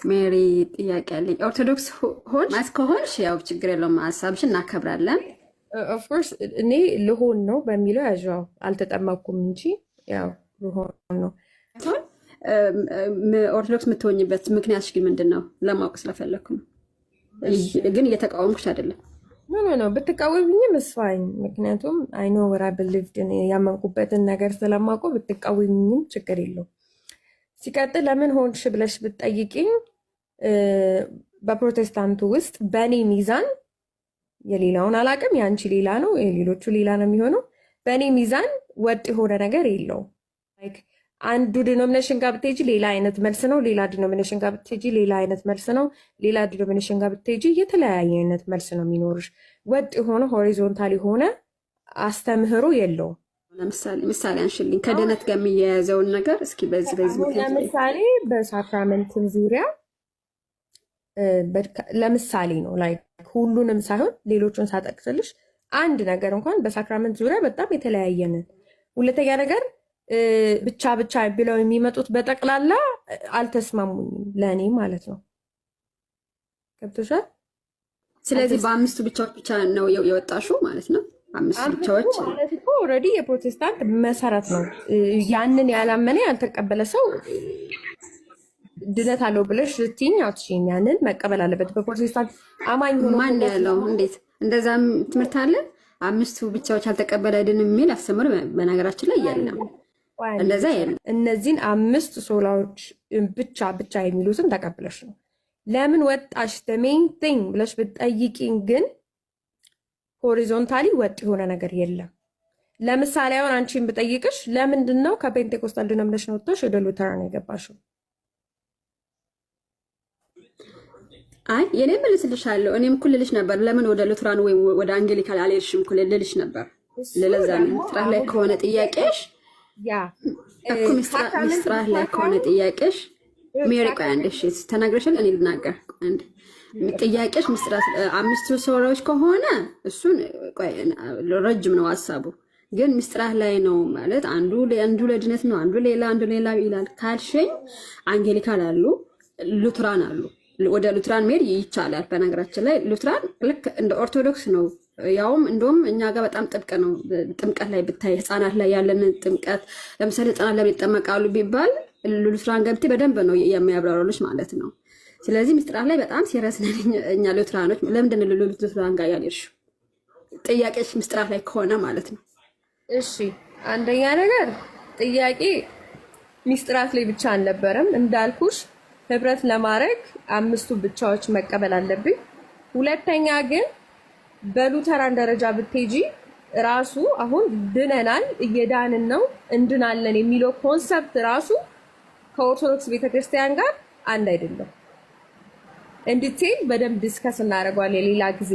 ሜሪ ጥያቄ አለኝ። ኦርቶዶክስ ሆንሽ ከሆንሽ ያው ችግር የለውም፣ ሀሳብሽን እናከብራለን። ኦፍኮርስ እኔ ልሆን ነው በሚለው ያዣው አልተጠመኩም እንጂ ያው ልሆን ነው። ኦርቶዶክስ የምትሆኝበት ምክንያትሽ ግን ምንድን ነው? ለማወቅ ስለፈለግኩ ነው። ግን እየተቃወምኩሽ አይደለም። ኖ ብትቃወምኝም እስፋኝ። ምክንያቱም አይኖ ወራ ብልቭድ ያመንኩበትን ነገር ስለማውቀው ብትቃወምኝም ችግር የለው። ሲቀጥል ለምን ሆንሽ ብለሽ ብትጠይቂኝ በፕሮቴስታንቱ ውስጥ በእኔ ሚዛን የሌላውን አላቅም፣ የአንቺ ሌላ ነው፣ የሌሎቹ ሌላ ነው የሚሆነው። በእኔ ሚዛን ወጥ የሆነ ነገር የለውም። አንዱ ዲኖሚኔሽን ጋር ብትሄጂ ሌላ አይነት መልስ ነው፣ ሌላ ዲኖሚኔሽን ጋር ብትሄጂ ሌላ አይነት መልስ ነው፣ ሌላ ዲኖሚኔሽን ጋር ብትሄጂ የተለያየ አይነት መልስ ነው የሚኖርሽ። ወጥ የሆነ ሆሪዞንታል የሆነ አስተምህሮ የለውም። ምሳሌ አንሽልኝ ከድነት ጋር የሚያያዘውን ነገር እስኪ በዚህ ለምሳሌ በሳክራመንትም ዙሪያ ለምሳሌ ነው ላይ ሁሉንም ሳይሆን ሌሎቹን ሳጠቅስልሽ አንድ ነገር እንኳን በሳክራመንት ዙሪያ በጣም የተለያየንን። ሁለተኛ ነገር ብቻ ብለው የሚመጡት በጠቅላላ አልተስማሙኝም ለእኔ ማለት ነው። ገብቶሻል? ስለዚህ በአምስቱ ብቻዎች ብቻ ነው የወጣሽው ማለት ነው። አምስቱ ብቻዎች ማለት እኮ ኦልሬዲ የፕሮቴስታንት መሰረት ነው። ያንን ያላመነ ያልተቀበለ ሰው ድነት አለው ብለሽ ልትይኝ አትችይም። ያንን መቀበል አለበት። በፕሮቴስታንት አማኝ ሆኖ ማን ያለው? እንዴት እንደዛም ትምህርት አለ? አምስቱ ብቻዎች አልተቀበለ ድን የሚል አስተምሮ በነገራችን ላይ የለም። እንደዛ የለም። እነዚህን አምስት ሶላዎች ብቻ የሚሉትን ተቀብለሽ ነው ለምን ወጣሽ ሜን ቲንግ ብለሽ ብትጠይቂኝ ግን ሆሪዞንታሊ ወጥ የሆነ ነገር የለም። ለምሳሌ አሁን አንቺን ብጠይቅሽ ለምንድን ነው ከፔንቴኮስታል ዲኖሚኔሽን ወጥተሽ ወደ ሉተራን የገባሽው? አይ የኔ መልስልሻለሁ። እኔም እኮ ልልሽ ነበር ለምን ወደ ሉተራን ወይ ወደ አንጌሊካል አልሄድሽም እኮ ልልሽ ነበር። ለዛ ነው ጥራት ላይ ከሆነ ጥያቄሽ እኮ ምስጥራት ላይ ከሆነ ጥያቄሽ ሜሪ ቆይ አንድ እሺ ተናግረሻል። እኔ ልናገር አንድ ጥያቄሽ ምስጥራት አምስቱ ሶላዎች ከሆነ እሱን ቆይ ረጅም ነው ሀሳቡ። ግን ምስጥራት ላይ ነው ማለት አንዱ ለድነት ነው፣ አንዱ ሌላ ይላል ካልሽኝ አንጌሊካል አሉ፣ ሉትራን አሉ። ወደ ሉትራን መሄድ ይቻላል። በነገራችን ላይ ሉትራን ልክ እንደ ኦርቶዶክስ ነው። ያውም እንደውም እኛ ጋር በጣም ጥብቅ ነው። ጥምቀት ላይ ብታይ ህፃናት ላይ ያለን ጥምቀት ለምሳሌ ህፃናት ለምን ይጠመቃሉ ቢባል ሉትራን ገብቴ በደንብ ነው የሚያብራሩልሽ ማለት ነው። ስለዚህ ምስጢራት ላይ በጣም ሲሪየስ ነን እኛ ሉትራኖች። ለምንድን ነው ሉትራን ጋር ያልሽው? ጥያቄሽ ምስጢራት ላይ ከሆነ ማለት ነው። እሺ አንደኛ ነገር ጥያቄ ምስጢራት ላይ ብቻ አልነበረም እንዳልኩሽ ህብረት ለማድረግ አምስቱ ብቻዎች መቀበል አለብኝ። ሁለተኛ ግን በሉተራን ደረጃ ብትሄጂ ራሱ አሁን ድነናል፣ እየዳንን ነው፣ እንድናለን የሚለው ኮንሰፕት ራሱ ከኦርቶዶክስ ቤተክርስቲያን ጋር አንድ አይደለም። እንዲቴል በደንብ ዲስከስ እናደርገዋለን የሌላ ጊዜ።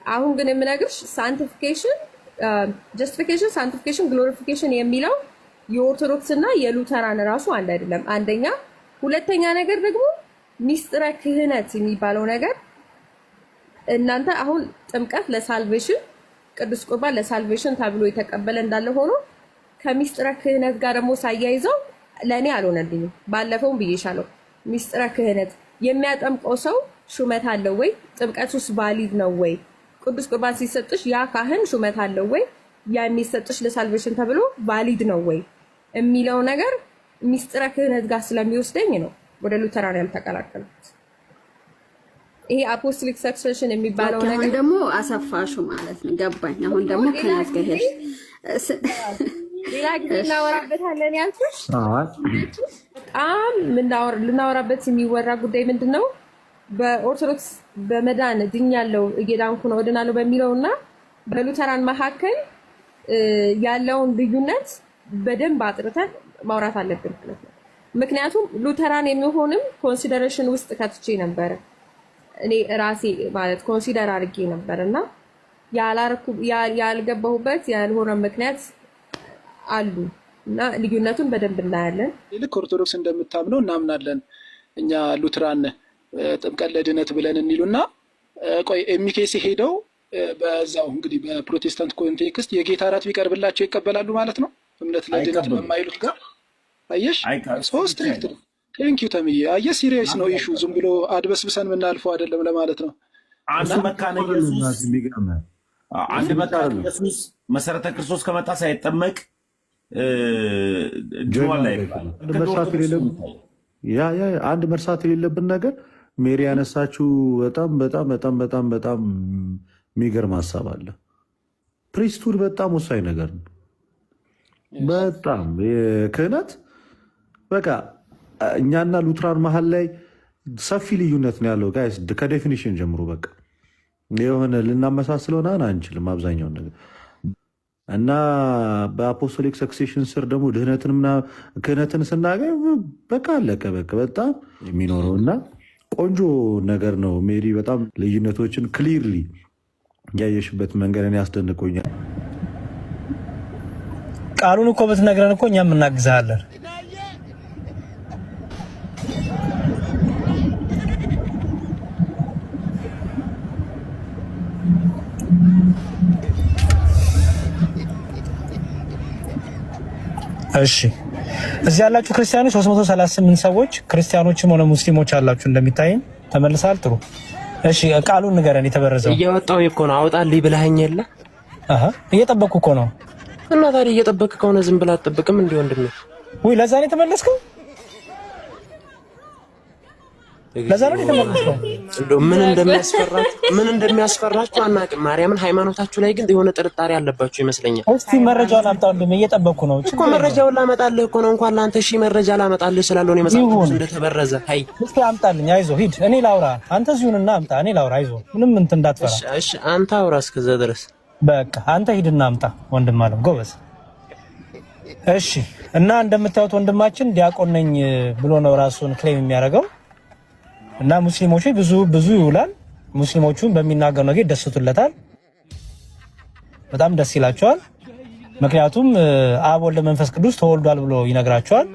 አሁን ግን የምነግርሽ ሳንቲፊኬሽን፣ ጀስቲፊኬሽን፣ ሳንቲፊኬሽን፣ ግሎሪፊኬሽን የሚለው የኦርቶዶክስ እና የሉተራን ራሱ አንድ አይደለም። አንደኛ። ሁለተኛ ነገር ደግሞ ሚስጥረ ክህነት የሚባለው ነገር እናንተ አሁን ጥምቀት ለሳልቬሽን፣ ቅዱስ ቁርባን ለሳልቬሽን ተብሎ የተቀበለ እንዳለ ሆኖ ከሚስጥረ ክህነት ጋር ደግሞ ሳያይዘው ለእኔ አልሆነልኝም። ባለፈውም ብዬሻለሁ። ሚስጥረ ክህነት የሚያጠምቀው ሰው ሹመት አለው ወይ? ጥምቀቱስ ቫሊድ ነው ወይ? ቅዱስ ቁርባን ሲሰጥሽ ያ ካህን ሹመት አለው ወይ? ያ የሚሰጥሽ ለሳልቬሽን ተብሎ ቫሊድ ነው ወይ የሚለው ነገር ሚስጥረ ክህነት ጋር ስለሚወስደኝ ነው ወደ ሉተራን ያልተቀላቀልኩት። ይሄ አፖስቶሊክ ሰክሴሽን የሚባለው ነገር አሁን ደግሞ አሰፋሹ ማለት ነው። ገባኝ። አሁን ደግሞ ከናዝ ጋር ሄድሽ። ሌላ ጊዜ እናወራበታለን ያልኩሽ። በጣም ልናወራበት የሚወራ ጉዳይ ምንድን ነው? በኦርቶዶክስ በመዳን ድኛለሁ፣ እየዳንኩ ነው፣ እድናለሁ በሚለው እና በሉተራን መካከል ያለውን ልዩነት በደንብ አጥርተን ማውራት አለብን ማለት ነው። ምክንያቱም ሉተራን የሚሆንም ኮንሲደሬሽን ውስጥ ከትቼ ነበረ እኔ ራሴ ማለት ኮንሲደር አድርጌ ነበር እና ያልገባሁበት ያልሆነ ምክንያት አሉ እና ልዩነቱን በደንብ እናያለን። ልክ ኦርቶዶክስ እንደምታምነው እናምናለን እኛ ሉትራን ጥምቀት ለድነት ብለን እንይሉና ቆይ ኤሚኬሲ ሄደው በዛው እንግዲህ በፕሮቴስታንት ኮንቴክስት የጌታ እራት ቢቀርብላቸው ይቀበላሉ ማለት ነው። እምነት ለድነት በማይሉት ጋር አየሽ ሶስት ሪክት ቴንክ ዩ ተምዬ። አየህ ሲሪየስ ነው ኢሹ፣ ዝም ብሎ አድበስብሰን የምናልፈው አይደለም ለማለት ነው። አንዱ መካነ ኢየሱስ አንድ መካነ ኢየሱስ መሰረተ ክርስቶስ ከመጣ ሳይጠመቅ ጆዋን ላይ አንድ መርሳት የሌለብን ነገር ሜሪ ያነሳችው በጣም በጣም በጣም በጣም በጣም የሚገርም ሀሳብ አለ። ፕሪስቱድ በጣም ወሳኝ ነገር ነው። በጣም ክህነት በቃ እኛና ሉትራን መሀል ላይ ሰፊ ልዩነት ነው ያለው ጋይስ፣ ከዴፊኒሽን ጀምሮ በቃ የሆነ ልናመሳስለው አንችልም አብዛኛውን ነገር እና በአፖስቶሊክ ሰክሴሽን ስር ደግሞ ድህነትንና ክህነትን ስናገኝ በቃ አለቀ በቃ በጣም የሚኖረው እና ቆንጆ ነገር ነው። ሜሪ በጣም ልዩነቶችን ክሊርሊ ያየሽበት መንገድን ያስደንቆኛል። ቃሉን እኮ ብትነግረን እኮ እኛም እናግዛለን። እሺ እዚህ ያላችሁ ክርስቲያኖች 338 ሰዎች ክርስቲያኖችም ሆነ ሙስሊሞች አላችሁ እንደሚታየኝ ተመልሳል። ጥሩ እሺ ቃሉን ንገረን። የተበረዘው እየወጣው እኮ ነው አውጣልኝ ብለኸኝ የለ እየጠበቅኩ እኮ ነው። እና ታዲያ እየጠበቅክ ከሆነ ዝም ብለህ አትጠብቅም እንዴ ወንድሜ? ወይ ለዛ ነው የተመለስከው? ለዛ ነው የተመለስከው? እንደው ምን እንደሚያስፈራችሁ አናውቅም። ማርያምን ሃይማኖታችሁ ላይ ግን የሆነ ጥርጣሬ አለባችሁ ይመስለኛል። እስቲ መረጃውን አምጣው ወንድሜ፣ እየጠበቅኩ ነው እኮ። መረጃውን ላመጣልህ እኮ ነው። እንኳን ላንተ መረጃ ላመጣልህ ስላለው ነው መጽሐፍ ቅዱስ እንደተበረዘ። አይ እስቲ አምጣልኝ። አይዞህ ሂድ፣ እኔ ላውራ። አንተ እዚሁንና አምጣ፣ እኔ ላውራ። አይዞህ ምንም እንትን እንዳትፈራ። እሺ አንተ አውራ እስከዛ ድረስ በቃ አንተ ሂድና አምጣ። ወንድም አለም ጎበዝ። እሺ እና እንደምታዩት ወንድማችን ዲያቆን ነኝ ብሎ ነው ራሱን ክሌም የሚያደርገው እና ሙስሊሞቹ ብዙ ይውላል። ሙስሊሞቹን በሚናገር ነገር ደስቱለታል፣ በጣም ደስ ይላቸዋል። ምክንያቱም አብ ወልድ መንፈስ ቅዱስ ተወልዷል ብሎ ይነግራቸዋል።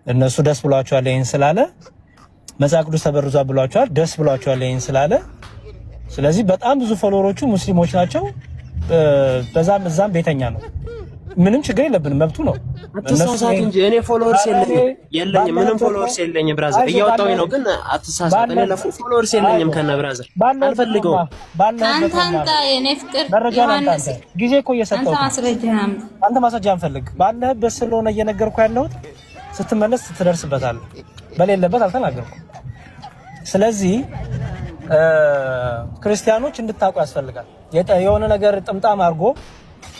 እነሱ ደስ ብሏቸዋል ይሄን ስላለ። መጽሐፍ ቅዱስ ተበርዟል ብሏቸዋል፣ ደስ ብሏቸዋል ይሄን ስላለ። ስለዚህ በጣም ብዙ ፎሎወሮቹ ሙስሊሞች ናቸው። በዛም እዛም ቤተኛ ነው። ምንም ችግር የለብንም፣ መብቱ ነው። አትሳሳት እንጂ እኔ ፎሎወርስ የለኝም፣ ምንም ፎሎወርስ የለኝም። ብራዘር እያወጣሁኝ ነው፣ ግን አትሳሳት። እኔ ፎሎወርስ የለኝም ከነ ብራዘር አልፈልገውም። አንተ አምጣ የኔ ፍቅር ጊዜ እኮ እየሰጠሁት አንተ ማስረጃ አንፈልግ። ባለህበት ስለሆነ እየነገርኩ ያለሁት ስትመለስ ትደርስበታለህ። በሌለበት አልተናገርኩም። ስለዚህ ክርስቲያኖች እንድታውቁ ያስፈልጋል። የሆነ ነገር ጥምጣም አድርጎ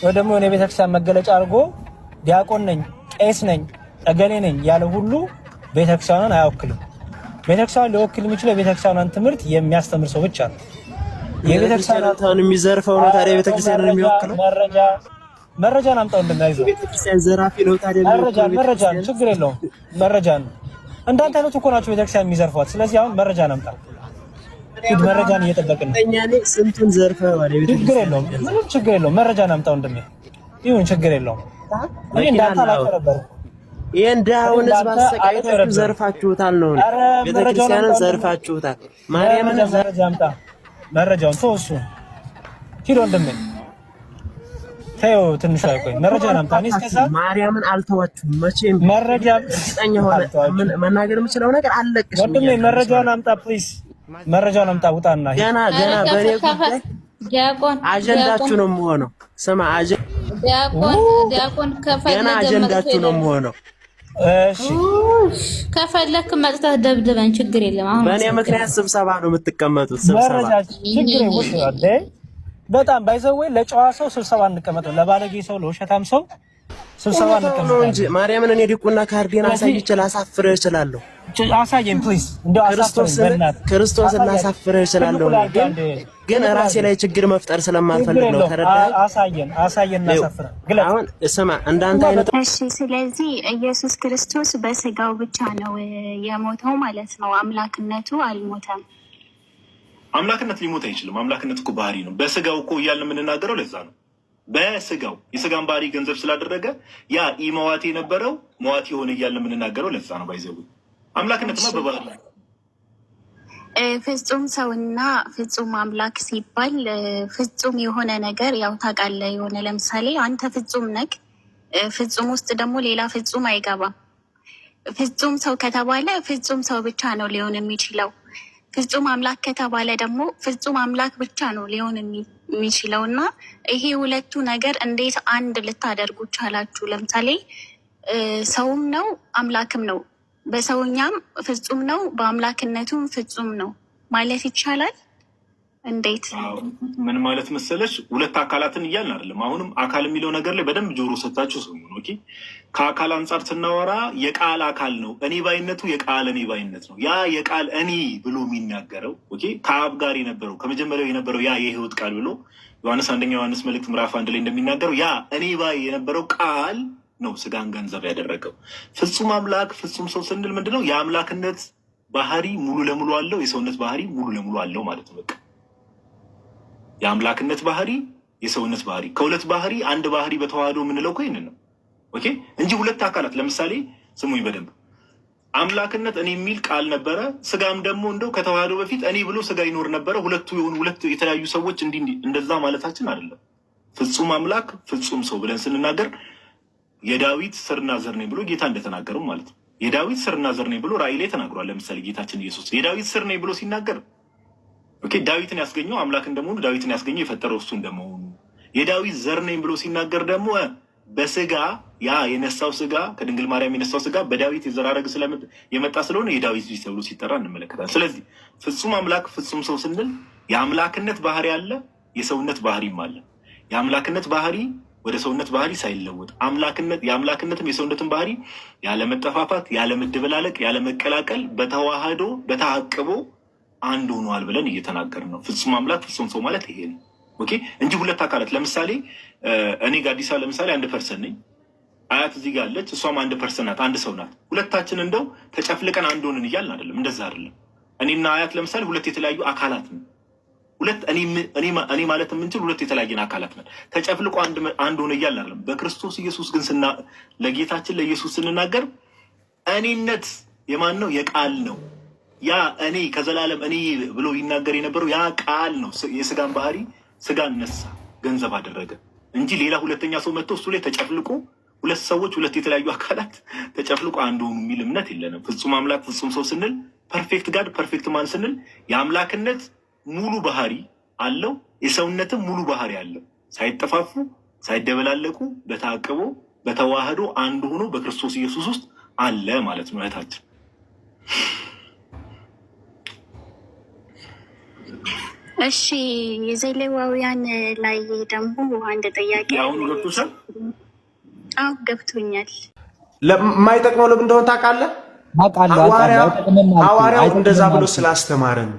ወይ ደግሞ የሆነ ቤተክርስቲያን መገለጫ አድርጎ ዲያቆን ነኝ፣ ቄስ ነኝ፣ ጠገኔ ነኝ ያለ ሁሉ ቤተክርስቲያንን አይወክልም። ቤተክርስቲያንን ሊወክል የሚችለው የቤተክርስቲያንን ትምህርት የሚያስተምር ሰው ብቻ ነው። የቤተክርስቲያንን የሚዘርፈው ነው ታዲያ ቤተክርስቲያንን የሚወክለው? መረጃን አምጣው እንደማይዘው ቤተክርስቲያን ዘራፊ ነው ታዲያ። መረጃ ችግር የለውም። መረጃ እንዳንተ አይነቱ እኮ ናቸው ቤተክርስቲያን የሚዘርፏት። ስለዚህ አሁን መረጃን አምጣ። መረጃን እየጠበቅን ነው። እኛኔ ስንቱን ዘርፈህ ወደ ቤተ ችግር የለውም፣ ምንም ችግር የለውም። መረጃን አምጣው እንደም ይሁን ችግር የለውም። እኔ እንዳታላቀረበሩ የእንዳውን ህዝብ አሰቃይታችሁ ዘርፋችሁታል ነው። ቤተክርስቲያንን ዘርፋችሁታል። ማርያምን መረጃ አምጣ። መረጃውን ተወሱ ሂዶ እንደም ተይው ትንሽ አይቆይ። መረጃን አምጣ። እኔ እስከዛ ማርያምን አልተዋችሁም መቼም። መረጃ እርግጠኛ ሆነ መናገር የምችለው ነገር አለቅሽ። ወንድሜ መረጃውን አምጣ ፕሊዝ። መረጃውን አምጣ። ውጣና ገና በኔ ጉዳይ አጀንዳችሁ ነው የምሆነው። ስማ ዲያቆን ከፈለገ አጀንዳችሁ ነው የምሆነው። እሺ ከፈለክ መጥተህ ደብድበን ችግር የለም። አሁን በእኔ ምክንያት ስብሰባ ነው የምትቀመጡት። ስብሰባ መረጃ ችግር የለም። በጣም ባይዘው ለጨዋ ሰው ስብሰባ እንቀመጥ፣ ለባለጌ ሰው ለውሸታም ሰው ስብሰባ እንቀመጥ እንጂ ማርያምን እኔ ዲቁና ካርዲና አሳይቼ ላሳፍርህ እችላለሁ። አሳየን ፕሊዝ። እንደው ክርስቶስን ላሳፍርህ እችላለሁ፣ ግን ራሴ ላይ ችግር መፍጠር ስለማልፈልግ ነው። ተረዳኸኝ? አሳየን እናሳፍረን። አሁን ስማ እንዳንተ አይነት እሺ። ስለዚህ ኢየሱስ ክርስቶስ በስጋው ብቻ ነው የሞተው ማለት ነው። አምላክነቱ አልሞተም። አምላክነት ሊሞት አይችልም። አምላክነት እኮ ባህሪ ነው። በስጋው እኮ እያልን የምንናገረው ለዛ ነው። በስጋው የስጋን ባህሪ ገንዘብ ስላደረገ ያ ኢመዋቴ የነበረው መዋቴ የሆነ እያልን የምንናገረው ለዛ ነው። ባይዘው አምላክነትማ በባህሪ ፍጹም ሰውና ፍጹም አምላክ ሲባል ፍጹም የሆነ ነገር ያው ታውቃለህ፣ የሆነ ለምሳሌ አንተ ፍጹም ነህ፣ ፍጹም ውስጥ ደግሞ ሌላ ፍጹም አይገባም። ፍጹም ሰው ከተባለ ፍጹም ሰው ብቻ ነው ሊሆን የሚችለው። ፍጹም አምላክ ከተባለ ደግሞ ፍጹም አምላክ ብቻ ነው ሊሆን የሚችለው እና ይሄ ሁለቱ ነገር እንዴት አንድ ልታደርጉ ቻላችሁ? ለምሳሌ ሰውም ነው አምላክም ነው፣ በሰውኛም ፍጹም ነው በአምላክነቱም ፍጹም ነው ማለት ይቻላል? እንዴት? ምን ማለት መሰለሽ፣ ሁለት አካላትን እያልን አይደለም። አሁንም አካል የሚለው ነገር ላይ በደንብ ጆሮ ሰጣችሁ ስሙ። ኦኬ፣ ከአካል አንጻር ስናወራ የቃል አካል ነው። እኔ ባይነቱ የቃል እኔ ባይነት ነው። ያ የቃል እኔ ብሎ የሚናገረው ኦኬ፣ ከአብ ጋር የነበረው ከመጀመሪያው የነበረው ያ የህይወት ቃል ብሎ ዮሐንስ 1 ዮሐንስ መልእክት ምዕራፍ 1 ላይ እንደሚናገረው ያ እኔ ባይ የነበረው ቃል ነው ስጋን ገንዘብ ያደረገው። ፍጹም አምላክ ፍጹም ሰው ስንል ምንድነው? የአምላክነት ባህሪ ሙሉ ለሙሉ አለው፣ የሰውነት ባህሪ ሙሉ ለሙሉ አለው ማለት ነው። በቃ የአምላክነት ባህሪ፣ የሰውነት ባህሪ፣ ከሁለት ባህሪ አንድ ባህሪ በተዋህዶ የምንለው እኮ ይህንን ነው። ኦኬ፣ እንጂ ሁለት አካላት ለምሳሌ ስሙኝ በደንብ አምላክነት እኔ የሚል ቃል ነበረ። ስጋም ደግሞ እንደው ከተዋህዶ በፊት እኔ ብሎ ስጋ ይኖር ነበረ። ሁለቱ የሆኑ ሁለት የተለያዩ ሰዎች እንዲህ እንደዛ ማለታችን አይደለም። ፍጹም አምላክ ፍጹም ሰው ብለን ስንናገር የዳዊት ስርና ዘር ነኝ ብሎ ጌታ እንደተናገረው ማለት ነው። የዳዊት ስርና ዘር ነኝ ብሎ ራእይ ላይ ተናግሯል። ለምሳሌ ጌታችን ኢየሱስ የዳዊት ስር ነኝ ብሎ ሲናገር ኦኬ፣ ዳዊትን ያስገኘው አምላክ እንደመሆኑ ዳዊትን ያስገኘው የፈጠረው እሱ እንደመሆኑ፣ የዳዊት ዘር ነኝ ብሎ ሲናገር ደግሞ በስጋ ያ የነሳው ስጋ ከድንግል ማርያም የነሳው ስጋ በዳዊት የዘር ሐረግ የመጣ ስለሆነ የዳዊት ልጅ ተብሎ ሲጠራ እንመለከታለን። ስለዚህ ፍጹም አምላክ ፍጹም ሰው ስንል የአምላክነት ባህሪ አለ፣ የሰውነት ባህሪም አለ። የአምላክነት ባህሪ ወደ ሰውነት ባህሪ ሳይለወጥ የአምላክነትም የሰውነትን ባህሪ ያለመጠፋፋት፣ ያለመደበላለቅ፣ ያለመቀላቀል በተዋህዶ በተአቅቦ አንድ ሆኗል ብለን እየተናገርን ነው። ፍጹም አምላክ ፍጹም ሰው ማለት ይሄ ነው። ኦኬ፣ እንጂ ሁለት አካላት ለምሳሌ እኔ ጋዲሳ ለምሳሌ አንድ ፐርሰን ነኝ፣ አያት እዚህ ጋር አለች፣ እሷም አንድ ፐርሰን ናት፣ አንድ ሰው ናት። ሁለታችን እንደው ተጨፍልቀን አንድ ሆንን እያልን አይደለም፣ እንደዛ አይደለም። እኔና አያት ለምሳሌ ሁለት የተለያዩ አካላት ነን። እኔ ማለት የምንችል ሁለት የተለያየን አካላት ነን። ተጨፍልቆ አንድ ሆነ እያልን አይደለም። በክርስቶስ ኢየሱስ ግን ለጌታችን ለኢየሱስ ስንናገር እኔነት የማን ነው? የቃል ነው። ያ እኔ ከዘላለም እኔ ብሎ ይናገር የነበረው ያ ቃል ነው። የስጋን ባህሪ ስጋን ነሳ፣ ገንዘብ አደረገ እንጂ ሌላ ሁለተኛ ሰው መጥቶ እሱ ላይ ተጨፍልቆ ሁለት ሰዎች ሁለት የተለያዩ አካላት ተጨፍልቆ አንድ ሆኑ የሚል እምነት የለንም። ፍጹም አምላክ ፍጹም ሰው ስንል ፐርፌክት ጋድ ፐርፌክት ማን ስንል የአምላክነት ሙሉ ባህሪ አለው፣ የሰውነትም ሙሉ ባህሪ አለው። ሳይጠፋፉ ሳይደበላለቁ በታቅቦ በተዋህዶ አንድ ሆኖ በክርስቶስ ኢየሱስ ውስጥ አለ ማለት ነው። እህታችን እሺ፣ የዘሌዋውያን ላይ ደግሞ አንድ ጥያቄ አሁን ገብቶሻል? አዎ ገብቶኛል። ለማይጠቅመው ለምን እንደሆነ ታውቃለህ? ሐዋርያው እንደዛ ብሎ ስላስተማረን።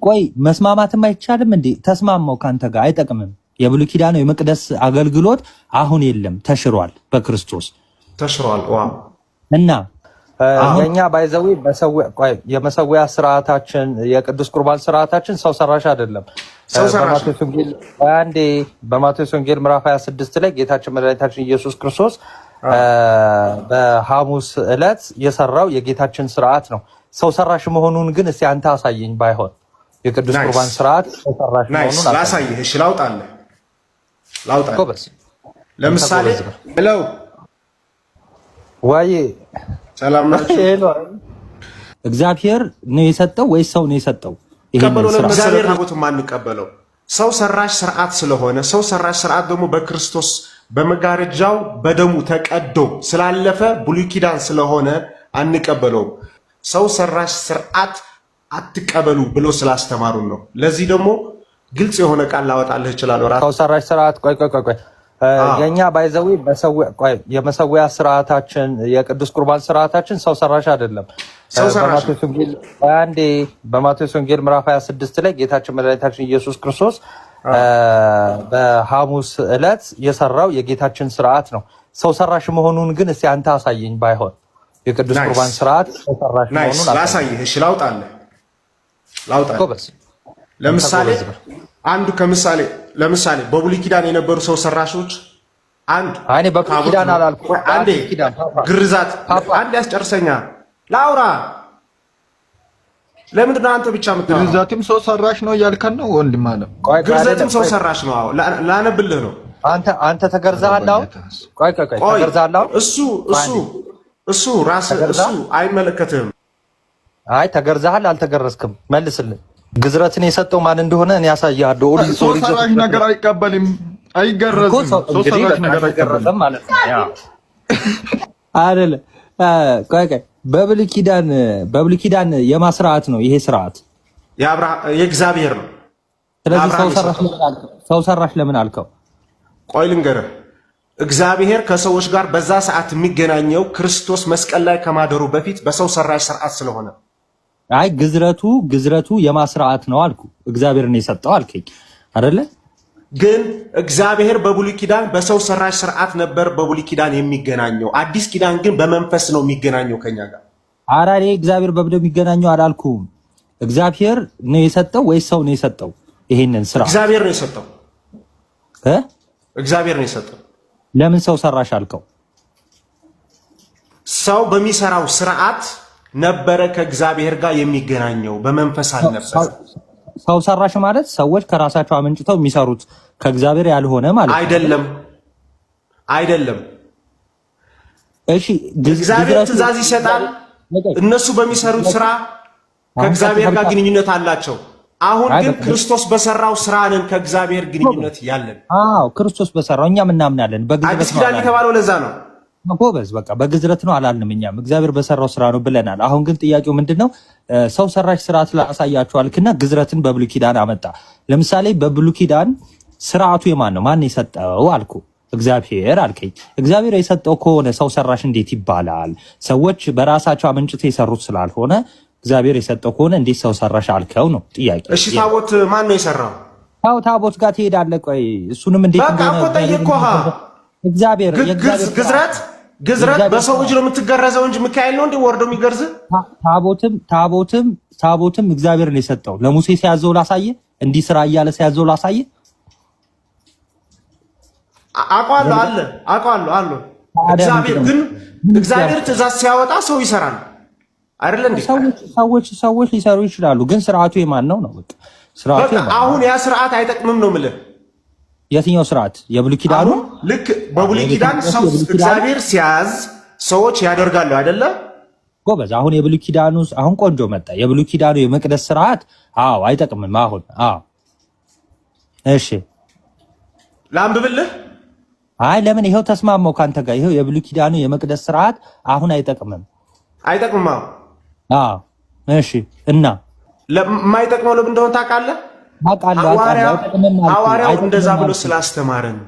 ቆይ መስማማትም አይቻልም እንዴ? ተስማማው ካንተ ጋር አይጠቅምም። የብሉይ ኪዳን የመቅደስ አገልግሎት አሁን የለም፣ ተሽሯል፣ በክርስቶስ ተሽሯል። ዋው እና የኛ ባይዘዊ የመሰዊያ ስርዓታችን የቅዱስ ቁርባን ስርዓታችን ሰው ሰራሽ አይደለም። በማቴዎስ ወንጌል ምዕራፍ 26 ላይ ጌታችን መድኃኒታችን ኢየሱስ ክርስቶስ በሐሙስ ዕለት የሰራው የጌታችን ስርዓት ነው። ሰው ሰራሽ መሆኑን ግን እስቲ አንተ አሳየኝ። ባይሆን የቅዱስ ቁርባን ስርዓት ሰው ሰራሽ መሆኑን ላሳየህ። እሺ ላውጣልህ። ለምሳሌ ብለው ወይ ሰላም ናችሁ? እግዚአብሔር ነው የሰጠው ወይስ ሰው ነው የሰጠው? እግዚአብሔር ነው የማንቀበለው ሰው ሰራሽ ስርዓት ስለሆነ፣ ሰው ሰራሽ ስርዓት ደግሞ በክርስቶስ በመጋረጃው በደሙ ተቀዶ ስላለፈ ብሉይ ኪዳን ስለሆነ አንቀበለውም። ሰው ሰራሽ ስርዓት አትቀበሉ ብሎ ስላስተማሩን ነው። ለዚህ ደግሞ ግልጽ የሆነ ቃል ላወጣልህ እችላለሁ። ሰው ሰራሽ ስርዓት ቆይ የኛ ባይዘዊ የመሰዊያ ስርዓታችን የቅዱስ ቁርባን ስርዓታችን ሰው ሰራሽ አይደለም። በማቴዎስ ወንጌል ምዕራፍ 26 ላይ ጌታችን መድኃኒታችን ኢየሱስ ክርስቶስ በሐሙስ ዕለት የሰራው የጌታችን ስርዓት ነው። ሰው ሰራሽ መሆኑን ግን እስቲ አንተ አሳየኝ። ባይሆን የቅዱስ ቁርባን ስርዓት ሰው ሰራሽ መሆኑን ላሳይህ። እሺ ላውጣልህ። ለምሳሌ አንዱ ለምሳሌ በብሉይ ኪዳን የነበሩ ሰው ሰራሾች እኔ በብሉይ ኪዳን አላልኩም። ግርዛት አንድ ያስጨርሰኛ ላውራ። ለምንድን ነው አንተ ብቻ የምታወራው? ግርዛትም ሰው ሰራሽ ነው እያልከን ነው ወንድም አለ። ግርዛትም ሰው ሰራሽ ነው። ላነብልህ ነው። አንተ ተገርዛሃል። ቆይ ተገርዛሃል። እሱ አይመለከትህም። አይ ተገርዘሃል አልተገረዝክም መልስልን። ግዝረትን የሰጠው ማን እንደሆነ እኔ ያሳያለሁ። ሰው ሰራሽ ነገር አይቀበልም፣ አይገረዝም። ሰው ሰራሽ ነገር አይቀበልም ማለት ነው አይደለ? ቆይ በብሉይ ኪዳን የማስራት ነው ይሄ ስርዓት የእግዚአብሔር ነው። ስለዚህ ሰው ሰራሽ ለምን አልከው? ቆይ ልንገርህ፣ እግዚአብሔር ከሰዎች ጋር በዛ ሰዓት የሚገናኘው ክርስቶስ መስቀል ላይ ከማደሩ በፊት በሰው ሰራሽ ስርዓት ስለሆነ። አይ ግዝረቱ የማስራት ነው አልኩ። እግዚአብሔርን የሰጠው አልከኝ አይደለ? ግን እግዚአብሔር በብሉይ ኪዳን በሰው ሰራሽ ስርዓት ነበር በብሉይ ኪዳን የሚገናኘው። አዲስ ኪዳን ግን በመንፈስ ነው የሚገናኘው ከኛ ጋር። ኧረ እኔ እግዚአብሔር በብዶ የሚገናኘው አላልኩም። እግዚአብሔር ነው የሰጠው ወይስ ሰው ነው የሰጠው? ይሄንን ስራ እግዚአብሔር ነው የሰጠው። እግዚአብሔር ነው የሰጠው። ለምን ሰው ሰራሽ አልከው? ሰው በሚሰራው ስርዓት ነበረ ከእግዚአብሔር ጋር የሚገናኘው፣ በመንፈስ አልነበረ። ሰው ሰራሽ ማለት ሰዎች ከራሳቸው አመንጭተው የሚሰሩት ከእግዚአብሔር ያልሆነ ማለት አይደለም። እሺ እግዚአብሔር ትእዛዝ ይሰጣል። እነሱ በሚሰሩት ስራ ከእግዚአብሔር ጋር ግንኙነት አላቸው። አሁን ግን ክርስቶስ በሰራው ስራ ነን ከእግዚአብሔር ግንኙነት ያለን። ክርስቶስ በሰራው እኛም እናምናለን። አዲስ ኪዳን የተባለው ለዛ ነው። ጎበዝ፣ በቃ በግዝረት ነው አላልንም። እኛም እግዚአብሔር በሰራው ስራ ነው ብለናል። አሁን ግን ጥያቄው ምንድነው? ሰው ሰራሽ ስርዓት ላሳያችኋልክና ግዝረትን በብሉይ ኪዳን አመጣ። ለምሳሌ በብሉይ ኪዳን ስርዓቱ የማን ነው? ማን የሰጠው አልኩ። እግዚአብሔር አልከኝ። እግዚአብሔር የሰጠው ከሆነ ሰው ሰራሽ እንዴት ይባላል? ሰዎች በራሳቸው አመንጭተው የሰሩት ስላልሆነ እግዚአብሔር የሰጠው ከሆነ እንዴት ሰው ሰራሽ አልከው ነው ጥያቄ። እሺ ታቦት ማን ነው የሰራው? ታቦት ጋር ትሄዳለህ። ቆይ እሱንም እንዴት እንደሆነ እግዚአብሔር ግዝረት በሰው እጅ ነው የምትገረዘው እንጂ ሚካኤል ነው እንዴ ወርዶ የሚገርዝ? ታቦትም እግዚአብሔር ነው የሰጠው። ለሙሴ ሲያዘው ላሳየ፣ እንዲህ ስራ እያለ ሲያዘው ላሳየ። አውቃለሁ። እግዚአብሔር ትእዛዝ ሲያወጣ ሰው ይሰራል አይደል እንዴ? ሰዎች ሊሰሩ ይችላሉ፣ ግን ስርዓቱ የማን ነው ነው? ስርዓቱ አሁን ያ ስርዓት አይጠቅምም ነው የምልህ። የትኛው ስርዓት? የብሉይ ኪዳኑ? ልክ በብሉይ ኪዳን ሰው እግዚአብሔር ሲያዝ ሰዎች ያደርጋሉ አይደለ? ጎበዝ። አሁን የብሉይ ኪዳኑ አሁን ቆንጆ መጣ። የብሉይ ኪዳኑ የመቅደስ ስርዓት አይጠቅምም። አሁን እሺ ላንብብልህ። አይ ለምን? ይሄው ተስማማው ካንተ ጋር። ይሄው የብሉይ ኪዳኑ የመቅደስ ስርዓት አሁን አይጠቅምም። እሺ እና ለማይጠቅመው ለምን እንደሆነ ታውቃለህ? ሐዋርያው እንደዛ ብሎ ስላስተማረን።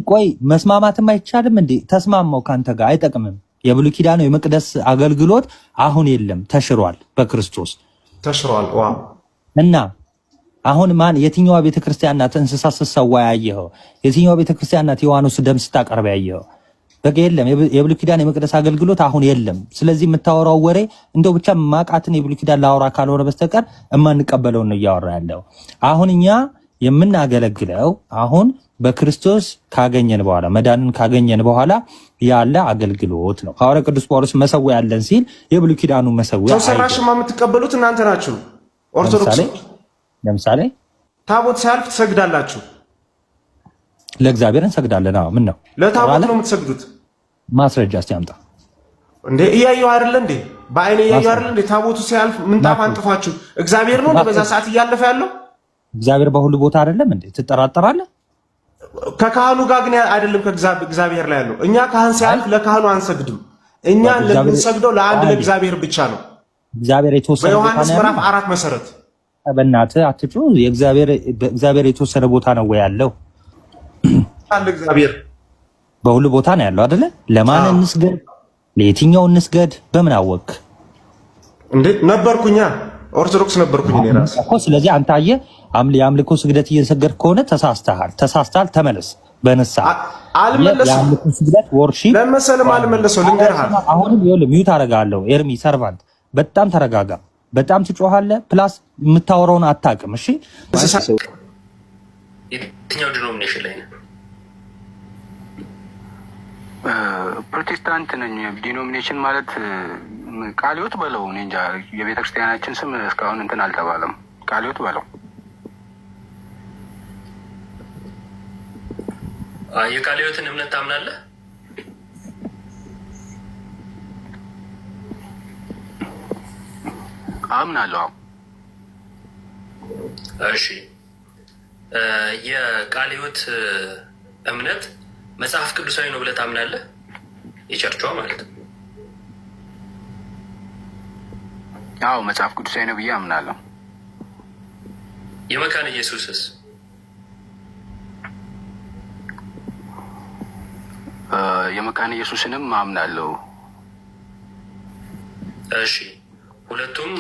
ቆይ መስማማትም አይቻልም እንዴ? ተስማማው ካንተ ጋር። አይጠቅምም። የብሉይ ኪዳኑ የመቅደስ አገልግሎት አሁን የለም፣ ተሽሯል። በክርስቶስ ተሽሯል። እና አሁን የትኛዋ ቤተክርስቲያን ናት እንስሳ ስትሰዋ ያየኸው? የትኛዋ ቤተክርስቲያን ናት የዋኖስ ደም ስታቀርብ ያየኸው? በቃ የለም። የብሉይ ኪዳን የመቅደስ አገልግሎት አሁን የለም። ስለዚህ የምታወራው ወሬ እንደው ብቻ ማቃትን የብሉይ ኪዳን ላወራ ካልሆነ በስተቀር የማንቀበለውን ነው እያወራ ያለው። አሁን እኛ የምናገለግለው አሁን በክርስቶስ ካገኘን በኋላ መዳንን ካገኘን በኋላ ያለ አገልግሎት ነው። ሐዋርያ ቅዱስ ጳውሎስ መሰዊያ ያለን ሲል የብሉይ ኪዳኑ መሰዊያ ሰው ሰራሽማ የምትቀበሉት እናንተ ናችሁ። ኦርቶዶክስ ለምሳሌ ታቦት ሲያልፍ ትሰግዳላችሁ። ለእግዚአብሔር እንሰግዳለን። ምን ነው ለታቦት ነው የምትሰግዱት? ማስረጃ እስቲ አምጣ። እንዴ እያየሁ አይደለ እንዴ? በአይኔ እያየሁ አይደለ እንዴ? ታቦቱ ሲያልፍ ምንጣፍ አንጥፋችሁ እግዚአብሔር ነው እንዴ በዛ ሰዓት እያለፈ ያለው? እግዚአብሔር በሁሉ ቦታ አይደለም እንዴ? ትጠራጠራለህ? ከካህኑ ጋር ግን አይደለም ከእግዚአብሔር ላይ ያለው። እኛ ካህን ሲያልፍ ለካህኑ አንሰግድም። እኛ ለምንሰግደው ለአንድ ለእግዚአብሔር ብቻ ነው። እግዚአብሔር የተወሰነ ቦታ ነው። በዮሐንስ ምዕራፍ 4 መሰረት በእናትህ አትጩ። እግዚአብሔር የተወሰነ ቦታ ነው ወይ ያለው? አንድ እግዚአብሔር በሁሉ ቦታ ነው ያለው አይደለ? ለማን እንስገድ? ለየትኛው እንስገድ? በምን አወቅ እንዴ? ነበርኩኛ ኦርቶዶክስ ነበርኩኝ እኔ ራሴ እኮ። ስለዚህ አንተ አየህ የአምልኮ ስግደት እየሰገድ ከሆነ ተሳስተሃል። ተመለስ በንስሐ። አልመለስም። የአምልኮ ስግደት ወርሺፕ ለመሰለም አልመለሰው። ልንገርህ አሁንም ይኸውልህ ሚዩት አደርጋለሁ። ኤርሚ ሰርቫንት በጣም ተረጋጋ። በጣም ትጮሃለህ። ፕላስ የምታወራውን አታውቅም። እሺ የትኛው ዲኖሚኔሽን ላይ ነው? ፕሮቴስታንት ነኝ። ዲኖሚኔሽን ማለት ቃልዮት በለው። እኔ እንጃ የቤተክርስቲያናችን ስም እስካሁን እንትን አልተባለም። ቃልዮት በለው። የቃልዮትን እምነት ታምናለህ? አምናለሁ። እሺ የቃለ ሕይወት እምነት መጽሐፍ ቅዱሳዊ ነው ብለህ ታምናለህ? የቸርቿ ማለት ነው። አዎ መጽሐፍ ቅዱሳዊ ነው ብዬ አምናለሁ። የመካነ ኢየሱስስ? የመካነ ኢየሱስንም አምናለሁ። እሺ ሁለቱም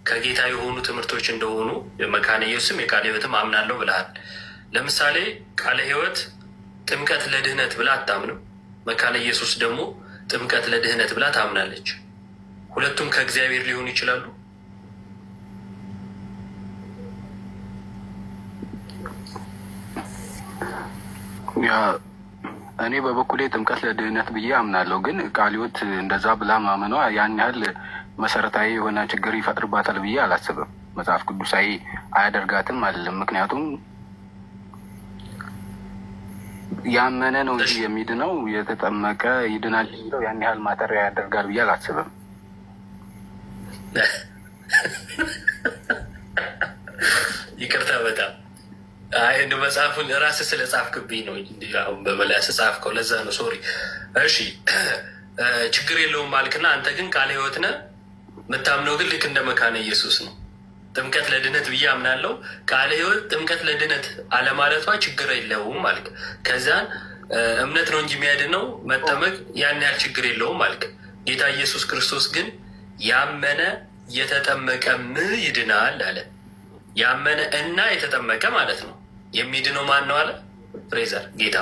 ከጌታ የሆኑ ትምህርቶች እንደሆኑ የመካነ ኢየሱስም የቃለ ሕይወትም አምናለሁ ብለሃል። ለምሳሌ ቃለ ሕይወት ጥምቀት ለድህነት ብላ አታምንም። መካነ ኢየሱስ ደግሞ ጥምቀት ለድህነት ብላ ታምናለች። ሁለቱም ከእግዚአብሔር ሊሆኑ ይችላሉ። እኔ በበኩሌ ጥምቀት ለድህነት ብዬ አምናለሁ። ግን ቃለ ሕይወት እንደዛ ብላ ማመኗ ያን ያህል መሰረታዊ የሆነ ችግር ይፈጥርባታል ብዬ አላስብም። መጽሐፍ ቅዱሳዊ አያደርጋትም አይደለም። ምክንያቱም ያመነ ነው እንጂ የሚድነው የተጠመቀ ይድናል የሚለው ያን ያህል ማተሪያ ያደርጋል ብዬ አላስብም። ይቅርታ በጣም እንደ መጽሐፉን ራስህ ስለ ጻፍክብኝ ነው አሁን በመላስ ጻፍከው፣ ለዛ ነው ሶሪ። እሺ ችግር የለውም ማልክና አንተ ግን ቃለ ሕይወት ነህ የምታምነው ግን ልክ እንደ መካነ ኢየሱስ ነው። ጥምቀት ለድነት ብዬ አምናለሁ። ቃለ ሕይወት ጥምቀት ለድነት አለማለቷ ችግር የለውም ማለት ከዛን እምነት ነው እንጂ የሚያድነው መጠመቅ ያን ያህል ችግር የለውም ማለት። ጌታ ኢየሱስ ክርስቶስ ግን ያመነ የተጠመቀም ይድናል አለ። ያመነ እና የተጠመቀ ማለት ነው። የሚድነው ማን ነው አለ ፍሬዘር ጌታ።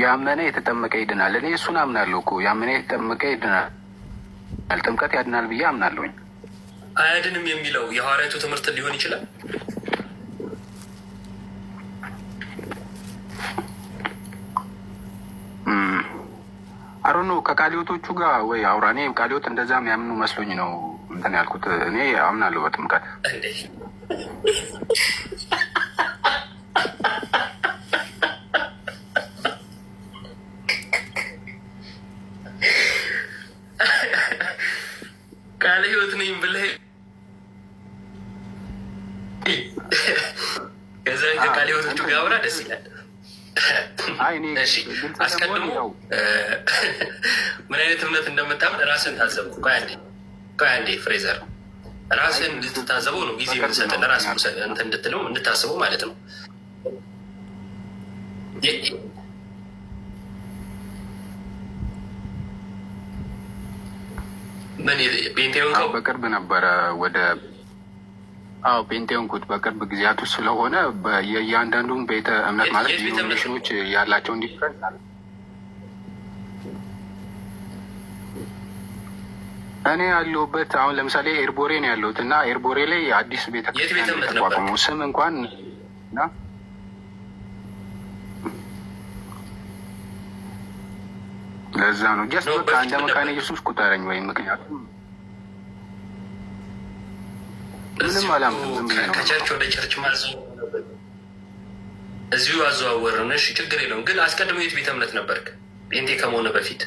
ያመነ የተጠመቀ ይድናል። እኔ እሱን አምናለሁ እኮ ያመነ የተጠመቀ ይድናል። ጥምቀት ያድናል ብዬ አምናለሁኝ። አያድንም የሚለው የሐዋርያቱ ትምህርት ሊሆን ይችላል። አሮኖ ከቃለ ሕይወቶቹ ጋር ወይ አውራ። እኔ ቃለ ሕይወት እንደዛ የሚያምኑ መስሎኝ ነው እንትን ያልኩት። እኔ አምናለሁ በጥምቀት። ቃለ ሕይወት ነኝ ብለህ ከዛ ከቃለ ሕይወቶቹ ጋር አውራ፣ ደስ ይላል። አስቀድሞ ምን አይነት እምነት እንደምታምን ራስን ታዘቡ። ቆይ አንዴ ፍሬዘር፣ ራስን እንድትታዘበው ነው ጊዜ የምንሰጥ ለራስ እንትን እንድትለው እንድታስበው ማለት ነው። ምን ፔንቴዮን በቅርብ ነበረ ወደ ፔንቴዮን ኩት በቅርብ ጊዜያት ውስጥ ስለሆነ የእያንዳንዱን ቤተ እምነት ማለት ዲኖሚኔሽኖች ያላቸውን ዲፍረንስ አለ። እኔ ያለሁበት አሁን ለምሳሌ ኤርቦሬ ነው ያለሁት እና ኤርቦሬ ላይ አዲስ ቤተክርስቲያን ተቋቁሞ ስም እንኳን እና ለዛ ነው ጀስት በቃ እንደ መካነ ኢየሱስ ቁጠረኝ ወይም ምክንያቱም ምንም አላምንም። ከቸርች ወደ ቸርች እዚሁ አዘዋወርን። እሺ ችግር የለውም። ግን አስቀድሞ የት ቤተ እምነት ነበርክ? ጴንጤ ከመሆነ በፊት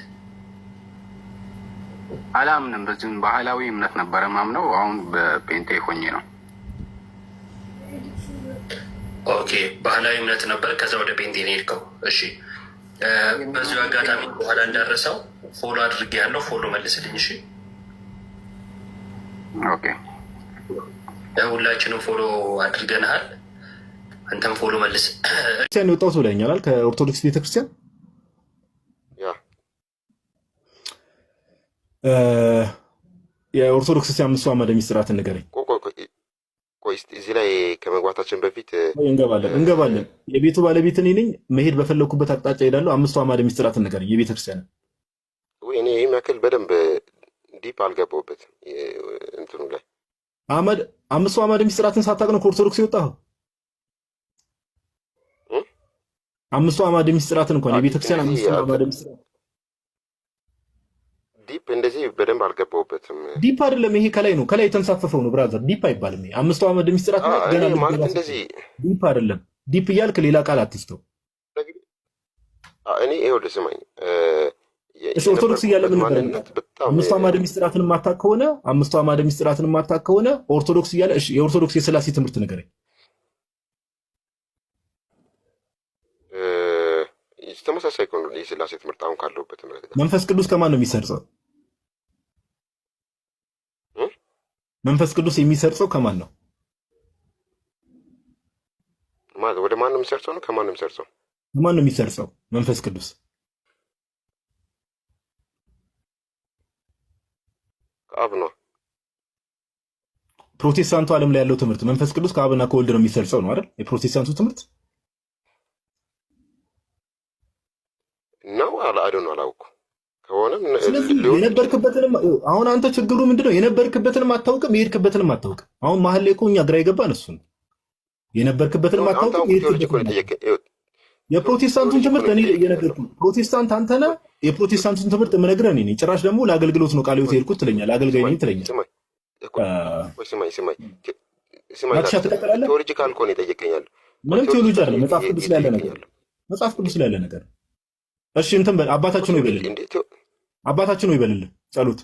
አላምንም። በዚህም ባህላዊ እምነት ነበረ ማምነው። አሁን በጴንጤ ሆኜ ነው። ኦኬ ባህላዊ እምነት ነበር፣ ከዛ ወደ ጴንጤ ነው የሄድከው። እሺ በዚሁ አጋጣሚ በኋላ እንዳረሰው ፎሎ አድርጌ ያለው ፎሎ መልስልኝ። እሺ ኦኬ ሁላችንም ፎሎ አድርገናል። አንተም ፎሎ መልስ። ክርስቲያን የወጣሁት ብለኛል ከኦርቶዶክስ ቤተክርስቲያን። የኦርቶዶክስ አምስቱ አዕማደ ምስጢራትን ንገረኝ። ቆይ እዚህ ላይ ከመግባታችን በፊት እንገባለን። የቤቱ ባለቤት እኔ ነኝ። መሄድ በፈለግኩበት አቅጣጫ ሄዳለሁ። አምስቱ አዕማደ ምስጢራትን ንገረኝ የቤተክርስቲያን። እኔ ይህም ያክል በደንብ ዲፕ አልገባሁበትም እንትኑ ላይ አምስቱ አዕማደ ምስጢራትን ሳታውቅ ነው ከኦርቶዶክስ የወጣኸው? አምስቱ አዕማደ ምስጢራትን እንኳን የቤተክርስቲያን አምስቱ አዕማደ ምስጢራት ዲፕ እንደዚህ በደንብ አልገባሁበትም። ዲፕ አይደለም ይሄ ከላይ ነው፣ ከላይ የተንሳፈፈው ነው ብራዘር። ዲፕ አይባልም ይሄ አምስቱ አዕማደ ምስጢራት ገና ማለት እንደዚህ ዲፕ አይደለም። ዲፕ እያልክ ሌላ ቃል አትስተው። እኔ ይኸውልህ ስማኝ፣ እሺ ኦርቶዶክስ እያለ ምን ነበር? አምስቱ አዕማደ ምስጢራትን ማታውቅ ከሆነ አምስቱ አዕማደ ምስጢራትን ማታውቅ ከሆነ ኦርቶዶክስ እያለ እሺ የኦርቶዶክስ የሥላሴ ትምህርት ንገረኝ። ተመሳሳይ ከሆነ የሥላሴ ትምህርት አሁን ካለሁበት መንፈስ ቅዱስ ከማን ነው የሚሰርጸው? መንፈስ ቅዱስ የሚሰርጸው ከማን ነው? ወደ ማን ነው የሚሰርጸው ነው? ከማን ነው የሚሰርጸው? ከማን ነው የሚሰርጸው መንፈስ ቅዱስ? ከአብ ነው። ፕሮቴስታንቱ ዓለም ላይ ያለው ትምህርት መንፈስ ቅዱስ ከአብና ከወልድ ነው የሚሰርጸው ነው አይደል? የፕሮቴስታንቱ ትምህርት ነው። አይደለም አላውቅም ከሆነ ስለዚህ የነበርክበትንም አሁን አንተ ችግሩ ምንድነው? የነበርክበትንም አታውቅም፣ የሄድክበትንም አታውቅም። አሁን መሀል ላይ እኮ እኛ ግራ የገባን እሱ ነው። የነበርክበትንም አታውቅም፣ የፕሮቴስታንቱን ትምህርት እኔ እየነገርኩህ ፕሮቴስታንት አንተ ነህ። የፕሮቴስታንቱን ትምህርት የምነግርህ እኔ ነኝ። ጭራሽ ደግሞ ለአገልግሎት ነው ቃለ ሕይወት የሄድኩት ትለኛለህ። አገልጋይ ነኝ ትለኛለህ። ስማኝ ቴዎሎጂካል እኮ ነው የጠየቀኛል። ምንም ቴዎሎጂ አይደለም፣ መጽሐፍ ቅዱስ ላይ ያለ ነገር ነው። መጽሐፍ ቅዱስ ላይ ያለ ነገር ነው። እሺ እንትን በል አባታችን ነው ይበልልህ፣ አባታችን ነው ይበልልህ ጸሎት።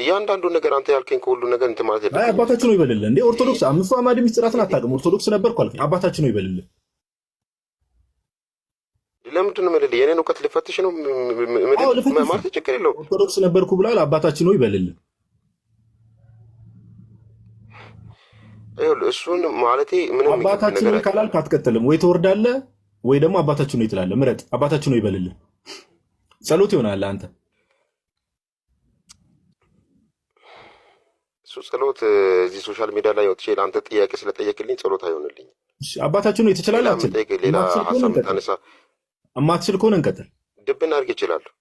እያንዳንዱ ነገር አንተ ያልከኝ ከሁሉ ነገር እንትን ማለት አይ አባታችን ነው ይበልልህ። እንዴ ኦርቶዶክስ አምስቱ አዕማደ ምስጢራትን አታውቅም? ኦርቶዶክስ ነበርኩ አልከኝ። አባታችን ነው ይበልልህ። ለምንድን ነው የምልልህ? የኔን እውቀት ልፈትሽ ነው ማለት ችግር የለውም። ኦርቶዶክስ ነበርኩ ብሏል። አባታችን ነው ይበልልህ። እሱን ማለቴ ምንም አባታችን ነው ካላልክ አትቀጥልም። ወይ ትወርዳለህ ወይ ደግሞ አባታችን ነው ትላለህ። ምረጥ። አባታችን ነው ይበልልህ። ጸሎት ይሆናል አንተ እሱ ጸሎት እዚህ ሶሻል ሚዲያ ላይ ወጥቼ ለአንተ ጥያቄ ስለጠየቅልኝ ጸሎት አይሆንልኝ። አባታችን ነው ትችላለህ። አትችልም። ሌላ ሀሳብ ታነሳ እማትችል ከሆነ እንቀጥል። ድብን አድርጌ እችላለሁ።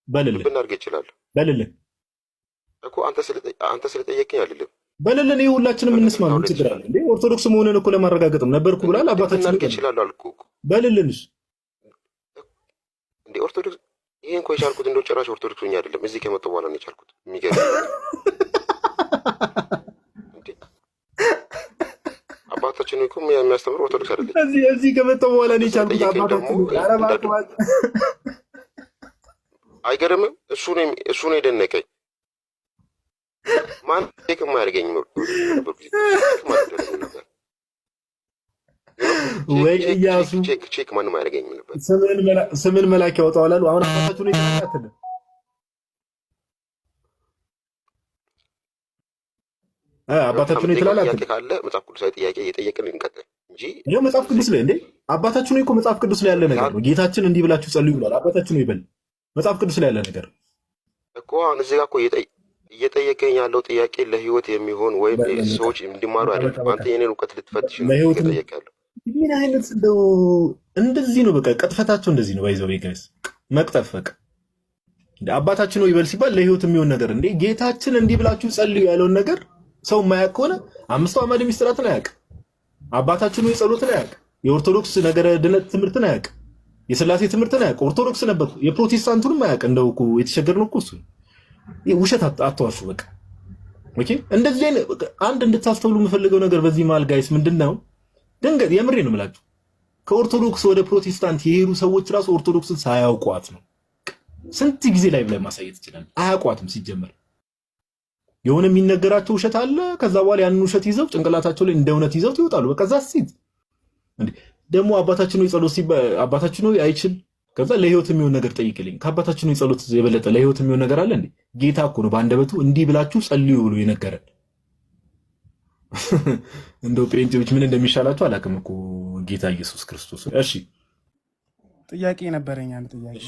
በልልህ። ድብን አድርጌ እችላለሁ። በልልህ እኮ አንተ ስለጠየቅኝ አይደለም። በልልህ። ይሄ ሁላችንም እንስማ። ምን ችግር አለ እንዴ? ኦርቶዶክስ መሆንን እኮ ለማረጋገጥም ነበርኩ ብሏል። አባታችን አድርጌ እችላለሁ አልኩ እኮ። በልልህ እንዴ ኦርቶዶክስ ይሄን እኮ የቻልኩት እንደው ጭራሽ ኦርቶዶክስ ሆኜ አይደለም እዚህ ከመጣሁ በኋላ ነው የቻልኩት። የሚገርም አባታችን እኮ የሚያስተምር ኦርቶዶክስ አይደለም። እዚህ ከመጣሁ በኋላ ነው የቻልኩት። አባታችን አይገርምም? እሱ ነው የደነቀኝ። ማን ቼክ የማያደርገኝ ወይ እያሱ ቼክ ማንም አያደርገኝም ነበር። ስምን መላክ ያወጣዋል አሉ። አሁን አባታችሁ ነው ይተናካተለ አባታችሁ ነው ይተላል ካለ መጽሐፍ ቅዱሳዊ ጥያቄ እየጠየቅን እንቀጥል እንጂ ይሄ መጽሐፍ ቅዱስ ላይ እንዴ አባታችሁ ነው እኮ መጽሐፍ ቅዱስ ላይ ያለ ነገር ነው። ጌታችን እንዲህ ብላችሁ ጸልዩ ብሏል። አባታችሁ ነው ይበል መጽሐፍ ቅዱስ ላይ ያለ ነገር እኮ። አሁን እዚህ ጋር እኮ እየጠየቀኝ ያለው ጥያቄ ለህይወት የሚሆን ወይም ሰዎች እንዲማሩ አይደለም። አንተ የኔን እውቀት ልትፈትሽ ነው እየጠየቅ ያለው። ምን አይነት እንደው እንደዚህ ነው። በቃ ቅጥፈታቸው እንደዚህ ነው። ባይዘው ጋይስ መቅጠፍ በቃ እንደ አባታችን ነው ይበል ሲባል ለህይወት የሚሆን ነገር እንዴ ጌታችን እንዲህ ብላችሁ ጸልዩ ያለውን ነገር ሰው የማያውቅ ከሆነ አምስቱ አዕማደ ምስጢራትን አያውቅ። አባታችን ነው የጸሎትን አያውቅ። የኦርቶዶክስ ነገረ ድነት ትምህርትን አያውቅ። የሥላሴ ትምህርትን አያውቅ። ኦርቶዶክስ ነበርኩ የፕሮቴስታንቱንም አያውቅ። እንደው እኮ የተቸገርነው እኮ እሱ ውሸት አትዋሹ። በቃ ኦኬ። እንደዚህ አንድ እንድታስተውሉ የምፈልገው ነገር በዚህ መሀል ጋይስ ምንድነው ድንገት የምሬ ነው የምላችሁ ከኦርቶዶክስ ወደ ፕሮቴስታንት የሄዱ ሰዎች ራሱ ኦርቶዶክስን ሳያውቋት ነው። ስንት ጊዜ ላይ ብለን ማሳየት ይችላል። አያውቋትም። ሲጀመር የሆነ የሚነገራቸው ውሸት አለ። ከዛ በኋላ ያንን ውሸት ይዘው ጭንቅላታቸው ላይ እንደ እውነት ይዘው ይወጣሉ። በቃ ዛሲት እንዴ ደግሞ አባታችን ነው ጸሎት ሲባል አባታችን ነው አይችል። ከዛ ለህይወት የሚሆን ነገር ጠይቅልኝ። ከአባታችን ነው ጸሎት የበለጠ ለህይወት የሚሆን ነገር አለ እንዴ? ጌታ እኮ ነው በአንደበቱ እንዲህ ብላችሁ ጸልዩ ብሎ የነገረን። እንደው ጴንጤዎች ምን እንደሚሻላቸው አላውቅም እኮ ጌታ ኢየሱስ ክርስቶስ። እሺ ጥያቄ ነበረኝ። አንድ ጥያቄ።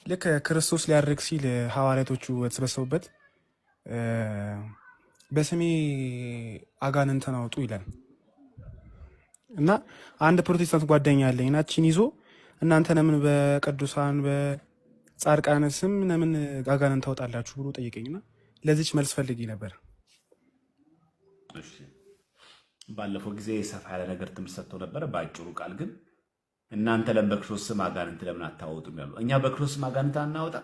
ልክ ክርስቶስ ሊያርግ ሲል ሐዋርያቶቹ የተሰበሰቡበት በስሜ አጋንንትን አውጡ ይላል እና አንድ ፕሮቴስታንት ጓደኛ አለኝ እና እቺን ይዞ እናንተ ለምን በቅዱሳን በጻድቃን ስም ለምን አጋንንት ታወጣላችሁ ብሎ ጠየቀኝና ለዚች መልስ ፈልጌ ነበር። ባለፈው ጊዜ ሰፋ ያለ ነገር ትምህርት ሰጥተው ነበረ። በአጭሩ ቃል ግን እናንተ ለምን በክርስቶስ ስም አጋንንት ለምን አታወጡም ያሉ። እኛ በክርስቶስ ስም አጋንንት አናወጣ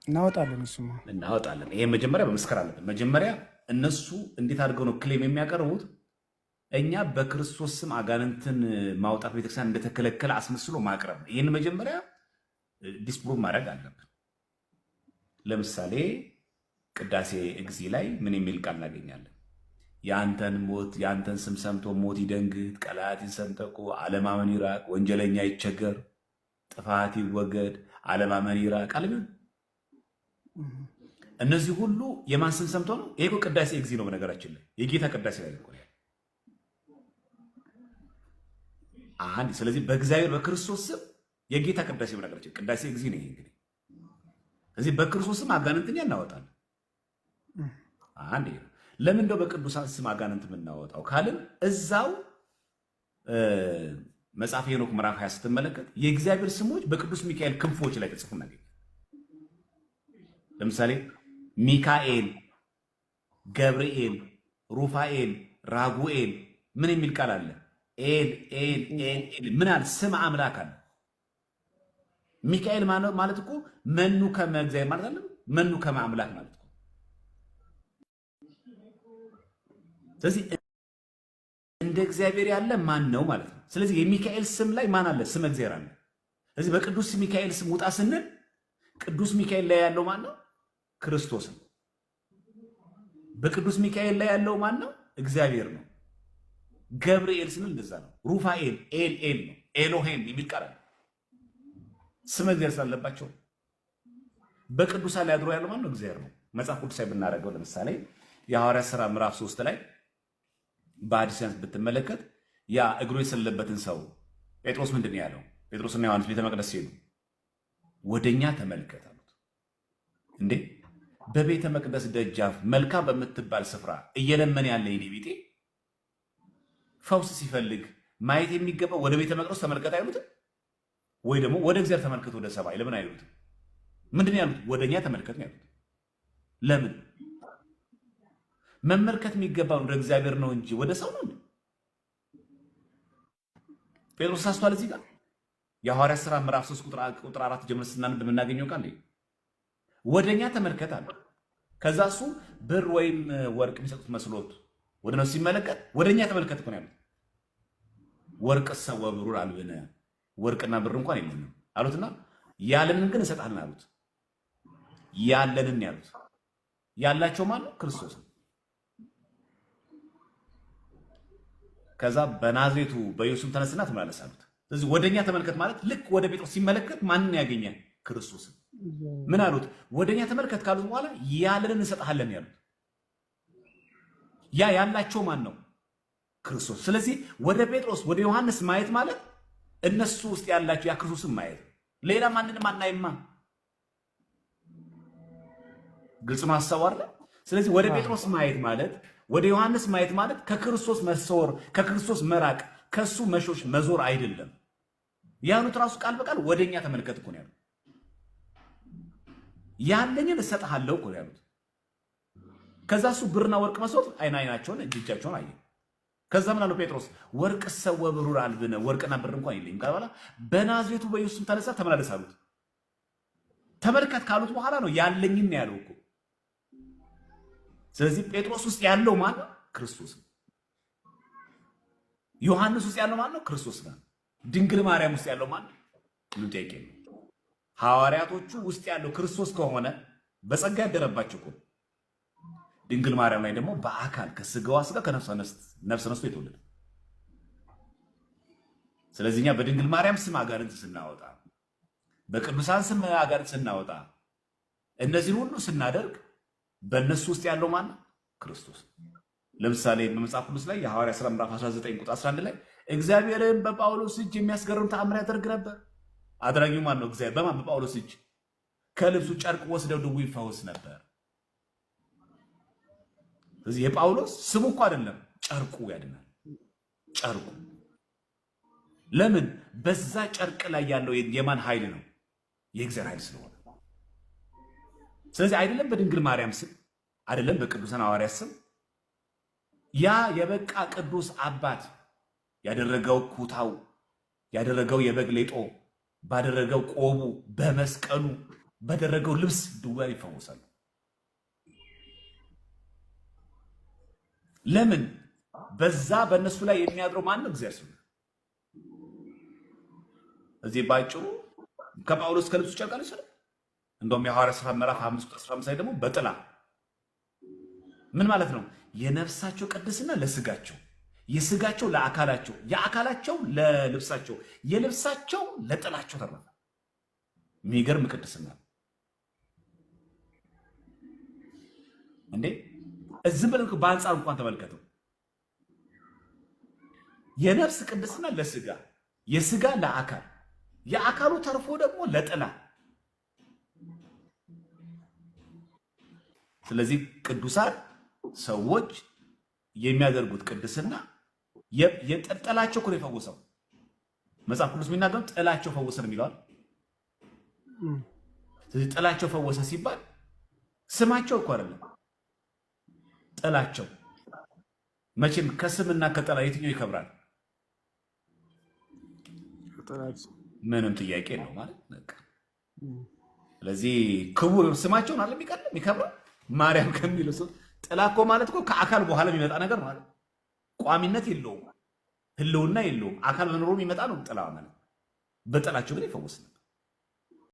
እናወጣለን። እሱማ እናወጣለን። ይሄ መጀመሪያ በመስከር አለብን። መጀመሪያ እነሱ እንዴት አድርገው ነው ክሌም የሚያቀርቡት? እኛ በክርስቶስ ስም አጋንንትን ማውጣት ቤተክርስቲያን እንደተከለከለ አስመስሎ ማቅረብ፣ ይህን መጀመሪያ ዲስፕሩቭ ማድረግ አለብን። ለምሳሌ ቅዳሴ እግዚ ላይ ምን የሚል ቃል እናገኛለን? የአንተን ሞት የአንተን ስም ሰምቶ ሞት ይደንግጥ፣ ቀላያት ይሰንጠቁ፣ አለማመን ይራቅ፣ ወንጀለኛ ይቸገር፣ ጥፋት ይወገድ፣ አለማመን ይራቅ አለ። እነዚህ ሁሉ የማን ስም ሰምቶ ነው? ይሄ ቅዳሴ እግዚ ነው። በነገራችን ላይ የጌታ ቅዳሴ ላይ ነው አንድ። ስለዚህ በእግዚአብሔር በክርስቶስ ስም የጌታ ቅዳሴ በነገራችን ቅዳሴ እግዚ ነው። ይሄ እንግዲህ ስለዚህ በክርስቶስ ስም አጋንንትን ያናወጣል። አንድ ለምን እንደው በቅዱሳን ስም አጋንንት የምናወጣው ካልን እዛው መጽሐፈ ሄኖክ ምዕራፍ 20 ስትመለከት የእግዚአብሔር ስሞች በቅዱስ ሚካኤል ክንፎች ላይ ተጽፎ እናገኛለን። ለምሳሌ ሚካኤል፣ ገብርኤል፣ ሩፋኤል፣ ራጉኤል ምን የሚል ቃል አለ? ኤል ኤል ኤል ኤል ምን አለ? ስም አምላክ አለ። ሚካኤል ማለት እኮ መኑ ከመ እግዚአብሔር ማለት አለ። መኑ ከመ አምላክ ማለት እኮ። ስለዚህ እንደ እግዚአብሔር ያለ ማን ነው ማለት ነው። ስለዚህ የሚካኤል ስም ላይ ማን አለ? ስም እግዚአብሔር አለ። ስለዚህ በቅዱስ ሚካኤል ስም ውጣ ስንል ቅዱስ ሚካኤል ላይ ያለው ማን ነው? ክርስቶስ ነው። በቅዱስ ሚካኤል ላይ ያለው ማን ነው? እግዚአብሔር ነው። ገብርኤል ስንል እንደዛ ነው። ሩፋኤል ኤል ኤል ነው። ኤሎሄም የሚል ቃል አለ። ስም እግዚአብሔር ስላለባቸው በቅዱሳን ላይ አድሮ ያለው ማን ነው? እግዚአብሔር ነው። መጽሐፍ ቅዱሳዊ ብናደርገው ለምሳሌ የሐዋርያት ሥራ ምዕራፍ 3 ላይ በአዲስ ኪዳን ብትመለከት ያ እግሩ የሰለበትን ሰው ጴጥሮስ ምንድን ነው ያለው? ጴጥሮስና ዮሐንስ ቤተ መቅደስ ሲሄዱ ወደኛ ተመልከት አሉት። እንዴ በቤተ መቅደስ ደጃፍ መልካም በምትባል ስፍራ እየለመን ያለ የኔ ቢጤ ፈውስ ሲፈልግ ማየት የሚገባው ወደ ቤተ መቅደስ ተመልከት አይሉትም? ወይ ደግሞ ወደ እግዚአብሔር ተመልከት ወደ ሰማይ ለምን አይሉትም? ምንድን ያሉት? ወደኛ ተመልከት ነው ያሉት። ለምን? መመልከት የሚገባው ወደ እግዚአብሔር ነው እንጂ ወደ ሰው ነው። ጴጥሮስ ሳስቷል። እዚህ ጋር የሐዋርያት ሥራ ምዕራፍ 3 ቁጥር 4 ጀምሮ ስናነብ የምናገኘው ቃል ወደኛ ተመልከት አለ። ከዛ እሱ ብር ወይም ወርቅ የሚሰጡት መስሎት ወደ ነው ሲመለከት ወደኛ ተመልከት እኮ ነው ያሉት። ወርቅ ሰው ወብሩር አልብነ ወርቅና ብር እንኳን የለንም አሉትና ያለንን ግን እንሰጣለን አሉት። ያለንን ያሉት ያላቸው ማን ነው? ክርስቶስ ነው። ከዛ በናዝሬቱ በኢየሱስ ተነስና ተመላለስ አሉት። ስለዚህ ወደኛ ተመልከት ማለት ልክ ወደ ጴጥሮስ ሲመለከት ማንን ያገኛል? ክርስቶስን። ምን አሉት? ወደኛ ተመልከት ካሉት በኋላ ያለንን እንሰጥሃለን ያሉት። ያ ያላቸው ማን ነው? ክርስቶስ። ስለዚህ ወደ ጴጥሮስ ወደ ዮሐንስ ማየት ማለት እነሱ ውስጥ ያላቸው ያ ክርስቶስን ማየት፣ ሌላ ማንንም አናይማ። ግልጽ ነው ሐሳቡ አይደል? ስለዚህ ወደ ጴጥሮስ ማየት ማለት ወደ ዮሐንስ ማየት ማለት ከክርስቶስ መሰወር፣ ከክርስቶስ መራቅ፣ ከሱ መሾሽ መዞር አይደለም። ያኑት ራሱ ቃል በቃል ወደኛ ተመልከት እኮ ነው ያሉት። ያለኝን እሰጥሃለሁ እኮ ነው ያሉት። ከዛ እሱ ብርና ወርቅ መስሎት አይናቸውን እጃቸውን አየ። ከዛ ምን አለው ጴጥሮስ? ወርቅ ሰው ወብሩር አልብነ ወርቅና ብር እንኳን የለኝም ካለ በኋላ በናዝሬቱ በኢየሱስ ተነሳ ተመላለስ አሉት። ተመልከት ካሉት በኋላ ነው ያለኝን ያለው እኮ። ስለዚህ ጴጥሮስ ውስጥ ያለው ማን ነው? ክርስቶስ ነው። ዮሐንስ ውስጥ ያለው ማን ነው? ክርስቶስ ነው። ድንግል ማርያም ውስጥ ያለው ማን ነው? ጥያቄ ነው። ሐዋርያቶቹ ውስጥ ያለው ክርስቶስ ከሆነ በጸጋ ያደረባቸው እኮ ድንግል ማርያም ላይ ደግሞ በአካል ከስጋዋ ስጋ ከነፍስ ነስቶ የተወለደ። ስለዚህ እኛ በድንግል ማርያም ስም አጋንንት ስናወጣ፣ በቅዱሳን ስም አጋንንት ስናወጣ፣ እነዚህን ሁሉ ስናደርግ በእነሱ ውስጥ ያለው ማን ነው? ክርስቶስ። ለምሳሌ በመጽሐፍ ቅዱስ ላይ የሐዋርያት ሥራ ምዕራፍ 19 ቁጥር 11 ላይ እግዚአብሔርን በጳውሎስ እጅ የሚያስገርም ተአምር ያደርግ ነበር። አድራጊው ማን ነው? እግዚአብሔር። በማን? በጳውሎስ እጅ። ከልብሱ ጨርቅ ወስደው ድውይ ይፈውስ ነበር። ስለዚህ የጳውሎስ ስሙ እኮ አይደለም፣ ጨርቁ ያድናል። ጨርቁ ለምን? በዛ ጨርቅ ላይ ያለው የማን ኃይል ነው? የእግዚአብሔር ኃይል ስለሆነ። ስለዚህ አይደለም በድንግል ማርያም ስም አይደለም በቅዱሳን ሐዋርያት ስም ያ የበቃ ቅዱስ አባት ያደረገው ኩታው ያደረገው የበግ ሌጦ ባደረገው ቆቡ በመስቀሉ ባደረገው ልብስ ድውያን ይፈወሳሉ። ለምን? በዛ በእነሱ ላይ የሚያድረው ማን ነው? እግዚአብሔር ሲሆን እዚህ ባጭሩ ከጳውሎስ ከልብሱ ጨርቅ አልወሰደም። እንደውም የሐዋርያት ሥራ ምዕራፍ 5:15 ላይ ደግሞ በጥላ ምን ማለት ነው? የነፍሳቸው ቅድስና ለስጋቸው፣ የስጋቸው ለአካላቸው፣ የአካላቸው ለልብሳቸው፣ የልብሳቸው ለጥላቸው ተረፈ። የሚገርም ቅድስና እንዴ! እዚህ ብለን በአንጻር እንኳን ተመልከተው። የነፍስ ቅድስና ለስጋ፣ የስጋ ለአካል፣ የአካሉ ተርፎ ደግሞ ለጥላ። ስለዚህ ቅዱሳን ሰዎች የሚያደርጉት ቅድስና የጥላቸው እኮ ነው የፈወሰው። መጽሐፍ ቅዱስ የሚናገረው ጥላቸው ፈወሰ ነው የሚለዋል። ስለዚህ ጥላቸው ፈወሰ ሲባል ስማቸው እኮ አይደለም፣ ጥላቸው። መቼም ከስምና ከጥላ የትኛው ይከብራል? ምንም ጥያቄ ነው ማለት በቃ። ስለዚህ ክቡር ስማቸውን አለ የሚከብረው ማርያም ከሚለው ሰው ጥላ እኮ ማለት እኮ ከአካል በኋላ የሚመጣ ነገር ማለት ቋሚነት የለውም፣ ህልውና የለውም። አካል መኖሩ የሚመጣ ነው ጥላ ማለት። በጥላቸው ግን ይፈወስ ነው።